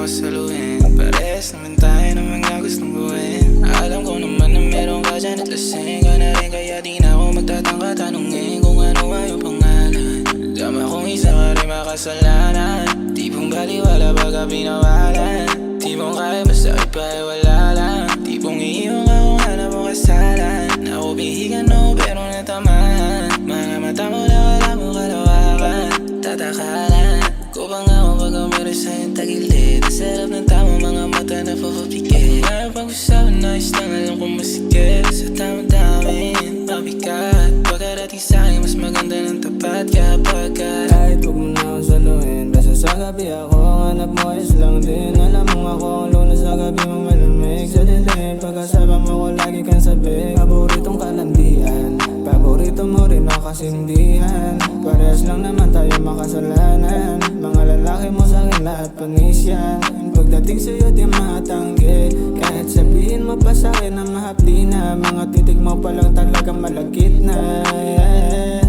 ako saluhin. Parehas naman tayo ng mga gustong gawin. Alam ko naman na meron ka dyan at lasing ka na rin, kaya di na ako magtatangka tanungin kung ano ang iyong pangalan. Dama kong isa ka rin makasalanan, tipong baliwala baga pinawalan. Tipong kaya basta ipa ay wala lang, tipong iiwan ka kung hanap mo kasalan. Nakubihigan ako pero natamahan, mga mata mo na wala mo kalawakan. Tatakalan ko bang ako pag meron sa'yong tagilid. Sarap ng tama mga mata na papapikit. Ngayon pag-usapan na lang alam kong masikip. Sa tamang damin, mabigat. Pagkarating sa'kin mas maganda ng tapat kapag kahit huwag mo na akong saluhin, basta sa gabi ako ang hanap mo ayos lang din. Alam mo ako ang lunas sa gabi mo malamig. Sa dilim, pagkasama mo ko lagi kang sabi. Paboritong kalandian, paborito mo rin ang kasindihan. Parehas lang naman tayo makasalanan. Mga lalaki mo sa'kin lahat panis yan. Pagdating sa'yo di matanggi, kahit sabihin mo pa sa'kin na mahapdi na. Mga titig mo pa lang talaga malagkit na, yeah.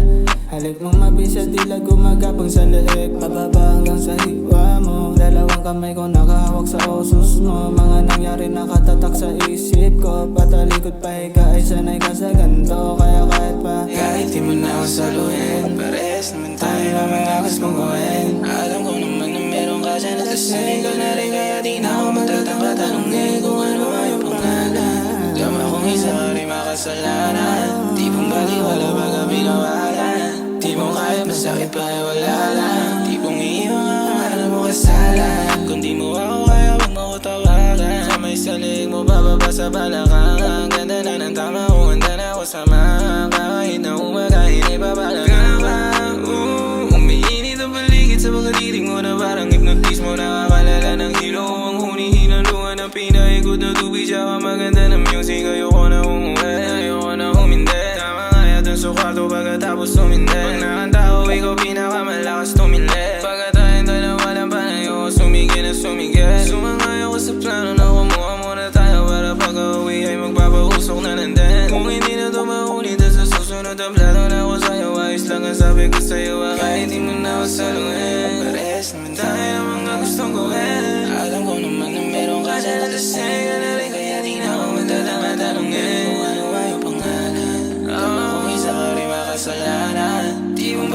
Halik mong mabisa dila gumagapang sa leeg, pababa hanggang sa hiwa mo. Dalawang kamay ko nakahawak sa usos mo. Mga nangyari nakatatak sa isip ko. Patalikod pahiga ay sanay ka sa ganito. Kaya kahit pa kahit di mo na ako saluhin, parehas naman tayo ng mga gustong gawin. Alam ko naman na meron ka dyan at lasing ka na rin, kaya di na ako magtatangka tanungin kung ano ang iyong pangalan. Dama kong isa ka rin makasalanan, tipong baliwala baga pinawalan. Tipong kaya masakit pa ay wala lang, tipong iiwan ka kung hanap mo kasalan. Kung di mo ako kaya wag mo ko tawagan, kamay sa leeg mo bababa sa balakang. Ang ganda na ng tama ko, handa na ako samahan. Kahit na umagahin ay babalagan ka na ba? Umiinit ang paligid sa mga titig mo na parang hypnotismo. Nakakalala ng hilo ko ang huni-hinaluan ng pinaikot na tubig. Tsaka maganda ng music, ayoko na umuwi, ayoko na humindi. Tama nga yata sa kwarto pagkatapos tumindi. Pag nakanta ko ikaw pinakamalakas tumindi. Pagka tayong dalawa lang panayo, sumigil na sumigil. Sumangay ako sa plano na kumuha muna tayo, para pag-uwi ay magpapausok na nandun. Kung hindi na ito maulit sa susunod na plano na ako sa'yo, ayos lang ang sabi ko sa'yo. Kahit di mo na ako saluhin, parehas naman tayo ng mga gustong gawin. Alam ko naman na meron ka dyan at lasing ka na rin, kaya di na ako magtatangka tanungin kung ano ang iyong pangalan. Dama kong isa ka rin makasalanan, tipong